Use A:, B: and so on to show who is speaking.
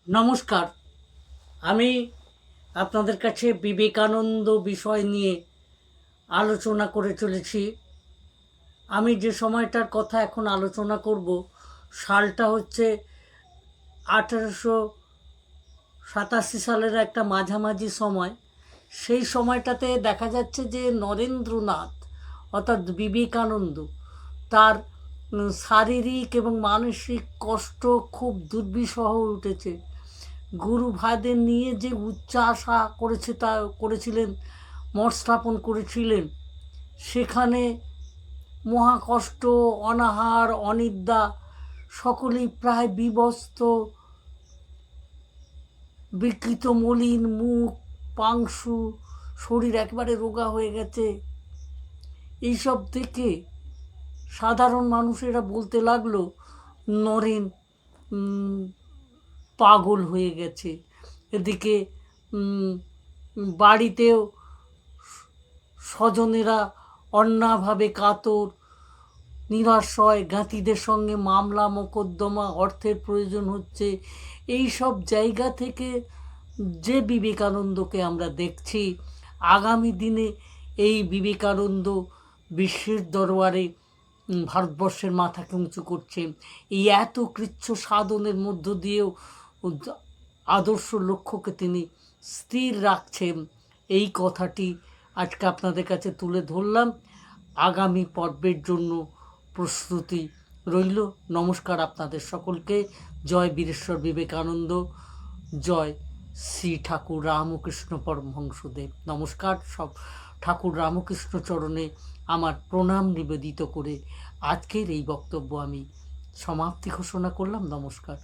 A: নমস্কার। আমি আপনাদের কাছে বিবেকানন্দ বিষয় নিয়ে আলোচনা করে চলেছি। আমি যে সময়টার কথা এখন আলোচনা করব, সালটা হচ্ছে 1887 সালের একটা মাঝামাঝি সময়। সেই সময়টাতে দেখা যাচ্ছে যে নরেন্দ্রনাথ অর্থাৎ বিবেকানন্দ তার শারীরিক এবং মানসিক কষ্ট খুব দুর্বিষহ হয়ে উঠেছে। গুরু ভাইদের নিয়ে যে উচ্চাশা করেছিলেন, মঠ স্থাপন করেছিলেন, সেখানে মহাকষ্ট, অনাহার, অনিদ্রা, সকলেই প্রায় বিবস্ত্র, বিকৃত মলিন মুখ, পাংশু, শরীর একেবারে রোগা হয়ে গেছে। এইসব দেখে সাধারণ মানুষেরা বলতে লাগলো, নরেন পাগল হয়ে গেছে। এদিকে বাড়িতেও স্বজনেরা অন্যাভাবে কাতর, নিরাশ্রয়, জ্ঞাতিদের সঙ্গে মামলা মোকদ্দমা, অর্থের প্রয়োজন হচ্ছে। এই সব জায়গা থেকে যে বিবেকানন্দকে আমরা দেখছি, আগামী দিনে এই বিবেকানন্দ বিশ্বের দরবারে ভারতবর্ষের মাথাকে উঁচু করছে। এই এত কৃচ্ছ সাধনের মধ্য দিয়েও আদর্শ লক্ষ্যকে তিনি স্থির রাখছেন, এই কথাটি আজকে আপনাদের কাছে তুলে ধরলাম। আগামী পর্বের জন্য প্রস্তুতি রইল। নমস্কার আপনাদের সকলকে। জয় বীরেশ্বর বিবেকানন্দ, জয় শ্রী ঠাকুর রামকৃষ্ণ পরমহংসদেব। নমস্কার। সব ঠাকুর রামকৃষ্ণ চরণে আমার প্রণাম নিবেদিত করে আজকের এই বক্তব্য আমি সমাপ্তি ঘোষণা করলাম। নমস্কার।